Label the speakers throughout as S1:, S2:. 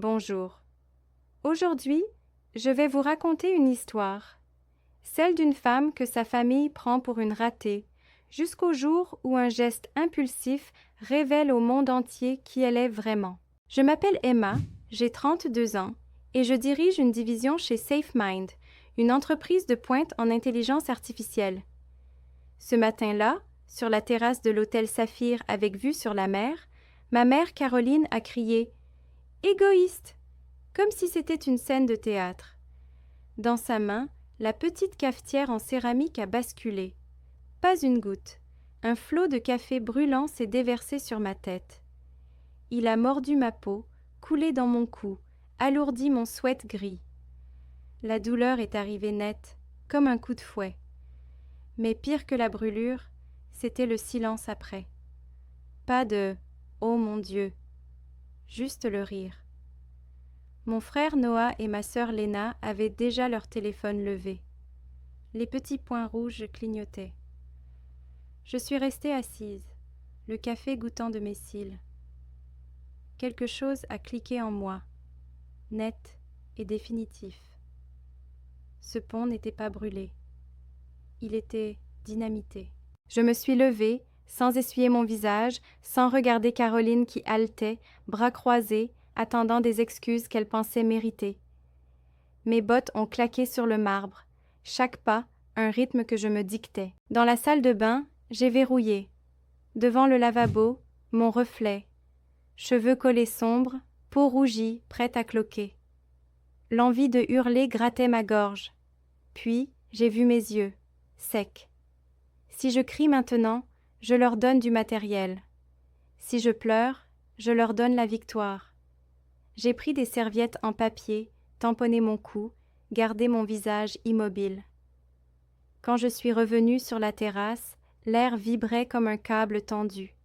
S1: Bonjour. Aujourd'hui, je vais vous raconter une histoire, celle d'une femme que sa famille prend pour une ratée, jusqu'au jour où un geste impulsif révèle au monde entier qui elle est vraiment. Je m'appelle Emma, j'ai 32 ans et je dirige une division chez SafeMind, une entreprise de pointe en intelligence artificielle. Ce matin-là, sur la terrasse de l'hôtel Saphir avec vue sur la mer, ma mère Caroline a crié « Égoïste !» comme si c'était une scène de théâtre. Dans sa main, la petite cafetière en céramique a basculé. Pas une goutte. Un flot de café brûlant s'est déversé sur ma tête. Il a mordu ma peau, coulé dans mon cou, alourdi mon sweat gris. La douleur est arrivée nette, comme un coup de fouet. Mais pire que la brûlure, c'était le silence après. Pas de « Oh mon Dieu !» juste le rire. Mon frère Noah et ma sœur Léna avaient déjà leur téléphone levé. Les petits points rouges clignotaient. Je suis restée assise, le café goûtant de mes cils. Quelque chose a cliqué en moi, net et définitif. Ce pont n'était pas brûlé. Il était dynamité. Je me suis levée, sans essuyer mon visage, sans regarder Caroline qui haletait, bras croisés, attendant des excuses qu'elle pensait mériter. Mes bottes ont claqué sur le marbre, chaque pas un rythme que je me dictais. Dans la salle de bain, j'ai verrouillé. Devant le lavabo, mon reflet. Cheveux collés sombres, peau rougie, prête à cloquer. L'envie de hurler grattait ma gorge. Puis, j'ai vu mes yeux, secs. Si je crie maintenant, je leur donne du matériel. Si je pleure, je leur donne la victoire. J'ai pris des serviettes en papier, tamponné mon cou, gardé mon visage immobile. Quand je suis revenue sur la terrasse, l'air vibrait comme un câble tendu.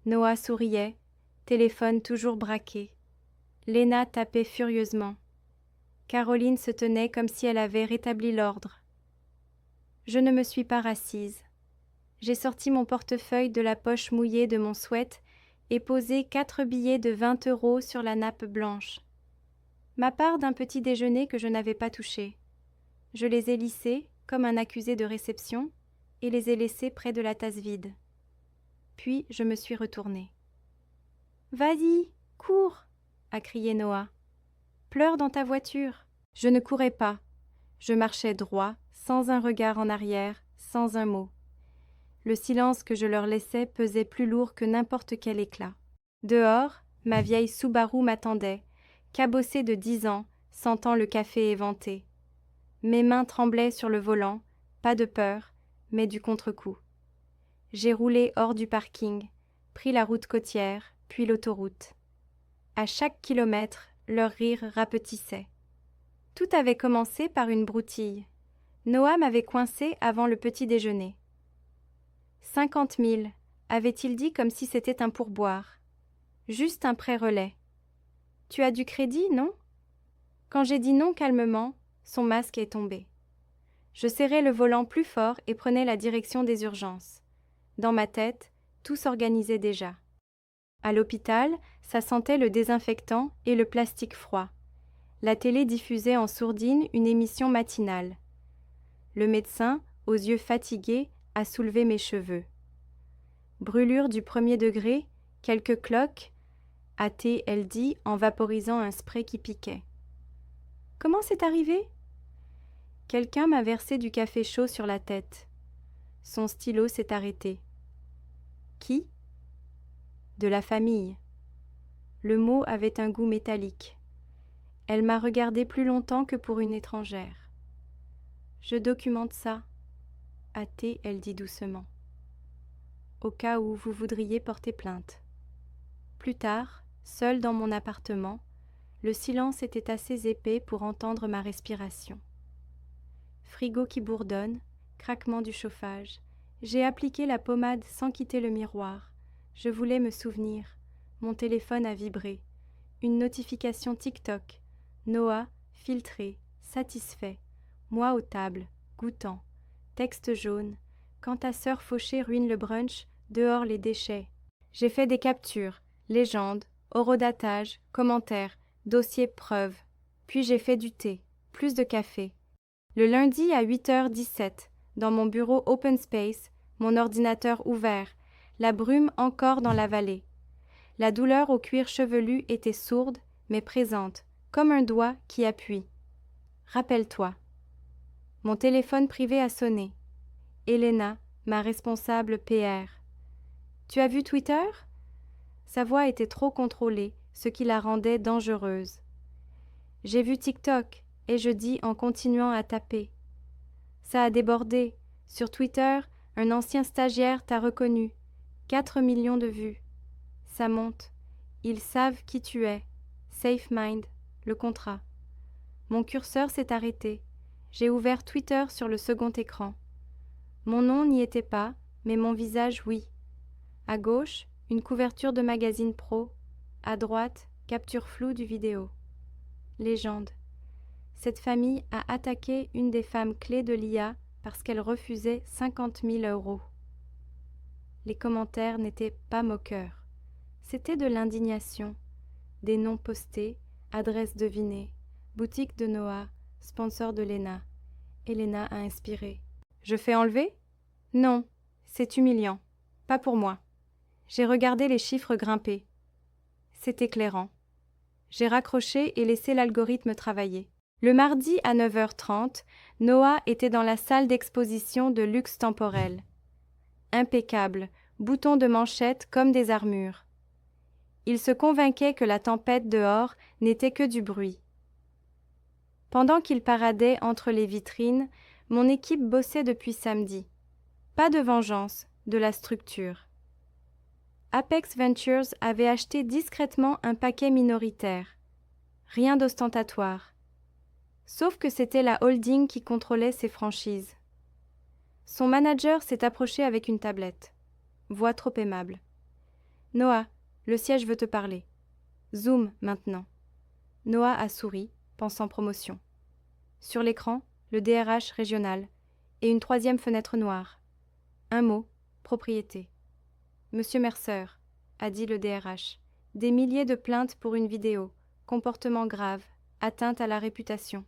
S1: Noah souriait, téléphone toujours braqué. Léna tapait furieusement. Caroline se tenait comme si elle avait rétabli l'ordre. Je ne me suis pas rassise. J'ai sorti mon portefeuille de la poche mouillée de mon sweat et posé 4 billets de 20 € sur la nappe blanche. Ma part d'un petit déjeuner que je n'avais pas touché. Je les ai lissés, comme un accusé de réception, et les ai laissés près de la tasse vide. Puis je me suis retournée. « Vas-y, cours !» a crié Noah. « Pleure dans ta voiture !» Je ne courais pas. Je marchais droit, sans un regard en arrière, sans un mot. Le silence que je leur laissais pesait plus lourd que n'importe quel éclat. Dehors, ma vieille Subaru m'attendait, cabossée de 10 ans, sentant le café éventé. Mes mains tremblaient sur le volant, pas de peur, mais du contre-coup. J'ai roulé hors du parking, pris la route côtière, puis l'autoroute. À chaque kilomètre, leur rire rapetissait. Tout avait commencé par une broutille. Noah m'avait coincé avant le petit déjeuner. 50 000, avait-il dit comme si c'était un pourboire. Juste un pré-relais. Tu as du crédit, non? Quand j'ai dit non calmement, son masque est tombé. Je serrais le volant plus fort et prenais la direction des urgences. Dans ma tête, tout s'organisait déjà. À l'hôpital, ça sentait le désinfectant et le plastique froid. La télé diffusait en sourdine une émission matinale. Le médecin, aux yeux fatigués, a soulevé mes cheveux. Brûlure du 1er degré, quelques cloques, a-t-elle elle dit en vaporisant un spray qui piquait. Comment c'est arrivé? Quelqu'un m'a versé du café chaud sur la tête. Son stylo s'est arrêté. Qui? De la famille. Le mot avait un goût métallique. Elle m'a regardé plus longtemps que pour une étrangère. Je documente ça, a-t-elle elle dit doucement. Au cas où vous voudriez porter plainte. Plus tard, seule dans mon appartement, le silence était assez épais pour entendre ma respiration. Frigo qui bourdonne, craquement du chauffage. J'ai appliqué la pommade sans quitter le miroir. Je voulais me souvenir. Mon téléphone a vibré. Une notification TikTok. Noah, filtré, satisfait. Moi aux tables, goûtant. Texte jaune. Quand ta sœur fauchée ruine le brunch, dehors les déchets. J'ai fait des captures, légendes, horodatage, commentaires, Dossier preuve. Puis j'ai fait du thé, plus de café. Le lundi à 8h17, dans mon bureau open space, mon ordinateur ouvert, la brume encore dans la vallée. La douleur au cuir chevelu était sourde, mais présente, comme un doigt qui appuie. Rappelle-toi. Mon téléphone privé a sonné. Elena, ma responsable PR. Tu as vu Twitter? Sa voix était trop contrôlée, ce qui la rendait dangereuse. J'ai vu TikTok, et je dis en continuant à taper. Ça a débordé. Sur Twitter, un ancien stagiaire t'a reconnu. 4 millions de vues. Ça monte. Ils savent qui tu es. SafeMind, le contrat. Mon curseur s'est arrêté. J'ai ouvert Twitter sur le second écran. Mon nom n'y était pas, mais mon visage, oui. À gauche, une couverture de magazine pro. À droite, capture floue du vidéo. Légende. Cette famille a attaqué une des femmes clés de l'IA parce qu'elle refusait 50 000 €. Les commentaires n'étaient pas moqueurs. C'était de l'indignation. Des noms postés, adresses devinées, boutique de Noah, sponsor de Lena. Elena a inspiré. Je fais enlever? Non, c'est humiliant. Pas pour moi. J'ai regardé les chiffres grimper. C'est éclairant. J'ai raccroché et laissé l'algorithme travailler. Le mardi à 9h30, Noah était dans la salle d'exposition de luxe temporel. Impeccable, boutons de manchette comme des armures. Il se convainquait que la tempête dehors n'était que du bruit. Pendant qu'il paradait entre les vitrines, mon équipe bossait depuis samedi. Pas de vengeance, de la structure. Apex Ventures avait acheté discrètement un paquet minoritaire. Rien d'ostentatoire. Sauf que c'était la holding qui contrôlait ses franchises. Son manager s'est approché avec une tablette. Voix trop aimable. « Noah, le siège veut te parler. Zoom maintenant. » Noah a souri, pensant promotion. Sur l'écran, le DRH régional et une troisième fenêtre noire. Un mot, propriété. « Monsieur Mercer, » a dit le DRH, « des milliers de plaintes pour une vidéo, comportement grave, atteinte à la réputation. »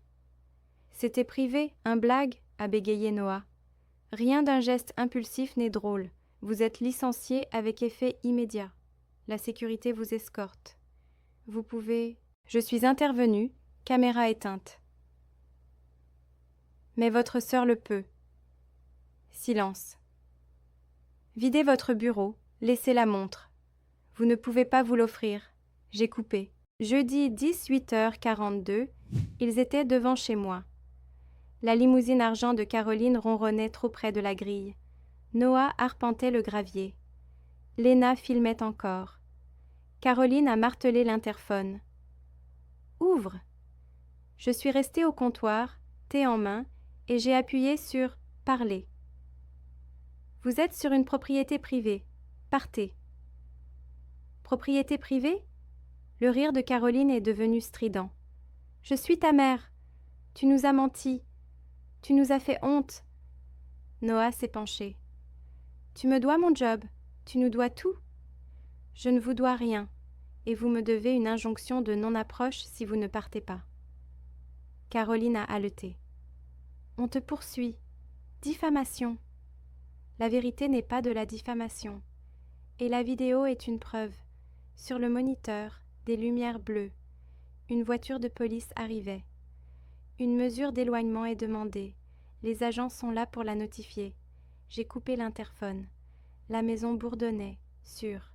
S1: C'était privé, un blague, a bégayé Noah. Rien d'un geste impulsif n'est drôle. Vous êtes licencié avec effet immédiat. La sécurité vous escorte. Vous pouvez... Je suis intervenue, caméra éteinte. Mais votre sœur le peut. Silence. Videz votre bureau, laissez la montre. Vous ne pouvez pas vous l'offrir. J'ai coupé. Jeudi 18h42, ils étaient devant chez moi. La limousine argent de Caroline ronronnait trop près de la grille. Noah arpentait le gravier. Lena filmait encore. Caroline a martelé l'interphone. « Ouvre !» Je suis restée au comptoir, thé en main, et j'ai appuyé sur « Parler ». « Vous êtes sur une propriété privée. Partez. » « Propriété privée ?» Le rire de Caroline est devenu strident. « Je suis ta mère. Tu nous as menti. Tu nous as fait honte. » Noah s'est penché. « Tu me dois mon job. Tu nous dois tout. » « Je ne vous dois rien, et vous me devez une injonction de non-approche si vous ne partez pas. » Caroline a haleté. « On te poursuit. Diffamation. » La vérité n'est pas de la diffamation. Et la vidéo est une preuve. Sur le moniteur, des lumières bleues. Une voiture de police arrivait. Une mesure d'éloignement est demandée. Les agents sont là pour la notifier. J'ai coupé l'interphone. La maison bourdonnait, sûre.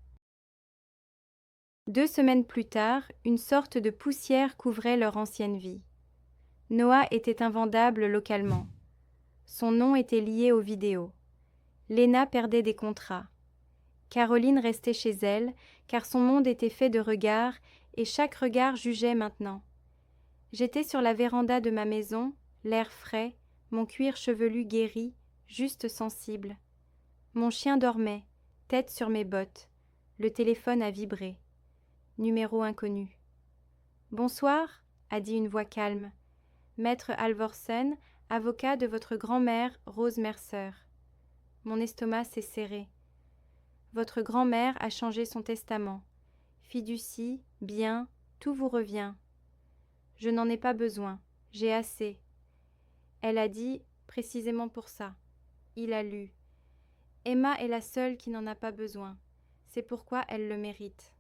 S1: 2 semaines plus tard, une sorte de poussière couvrait leur ancienne vie. Noah était invendable localement. Son nom était lié aux vidéos. Lena perdait des contrats. Caroline restait chez elle, car son monde était fait de regards, et chaque regard jugeait maintenant. J'étais sur la véranda de ma maison, l'air frais, mon cuir chevelu guéri, juste sensible. Mon chien dormait, tête sur mes bottes. Le téléphone a vibré. Numéro inconnu. « Bonsoir, » a dit une voix calme. « Maître Halvorsen, avocat de votre grand-mère, Rose Mercer. » Mon estomac s'est serré. Votre grand-mère a changé son testament. Fiducie, bien, tout vous revient. Je n'en ai pas besoin. J'ai assez. Elle a dit précisément pour ça. Il a lu. Emma est la seule qui n'en a pas besoin. C'est pourquoi elle le mérite.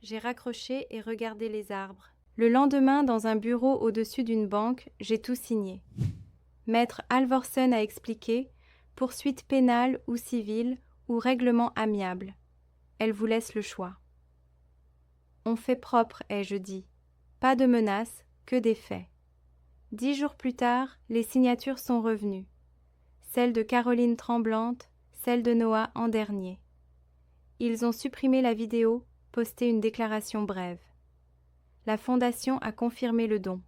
S1: J'ai raccroché et regardé les arbres. Le lendemain, dans un bureau au-dessus d'une banque, j'ai tout signé. Maître Halvorsen a expliqué « poursuite pénale ou civile ou règlement amiable ». Elle vous laisse le choix. On fait propre, ai-je dit. Pas de menaces, que des faits. 10 jours plus tard, les signatures sont revenues. Celle de Caroline Tremblante, celle de Noah en dernier. Ils ont supprimé la vidéo, posté une déclaration brève. La fondation a confirmé le don.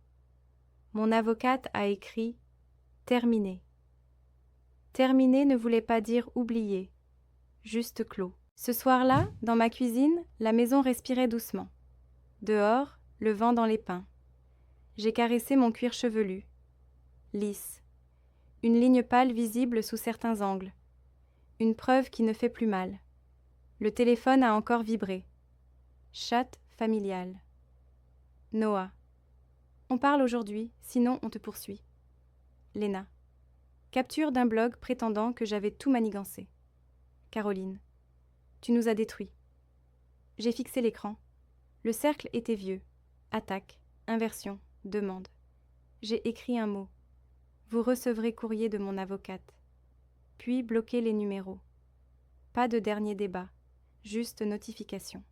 S1: Mon avocate a écrit « Terminé ». Terminé ne voulait pas dire oublié, juste clos. Ce soir-là, dans ma cuisine, la maison respirait doucement. Dehors, le vent dans les pins. J'ai caressé mon cuir chevelu. Lisse. Une ligne pâle visible sous certains angles. Une preuve qui ne fait plus mal. Le téléphone a encore vibré. Chatte familiale. Noah. On parle aujourd'hui, sinon on te poursuit. Léna. Capture d'un blog prétendant que j'avais tout manigancé. Caroline. Tu nous as détruits. J'ai fixé l'écran. Le cercle était vieux. Attaque, inversion, demande. J'ai écrit un mot. Vous recevrez courrier de mon avocate. Puis bloquer les numéros. Pas de dernier débat, juste notification.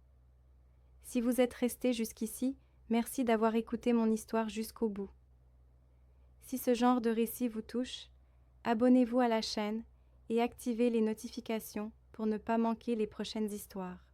S1: Si vous êtes resté jusqu'ici, merci d'avoir écouté mon histoire jusqu'au bout. Si ce genre de récit vous touche, abonnez-vous à la chaîne et activez les notifications pour ne pas manquer les prochaines histoires.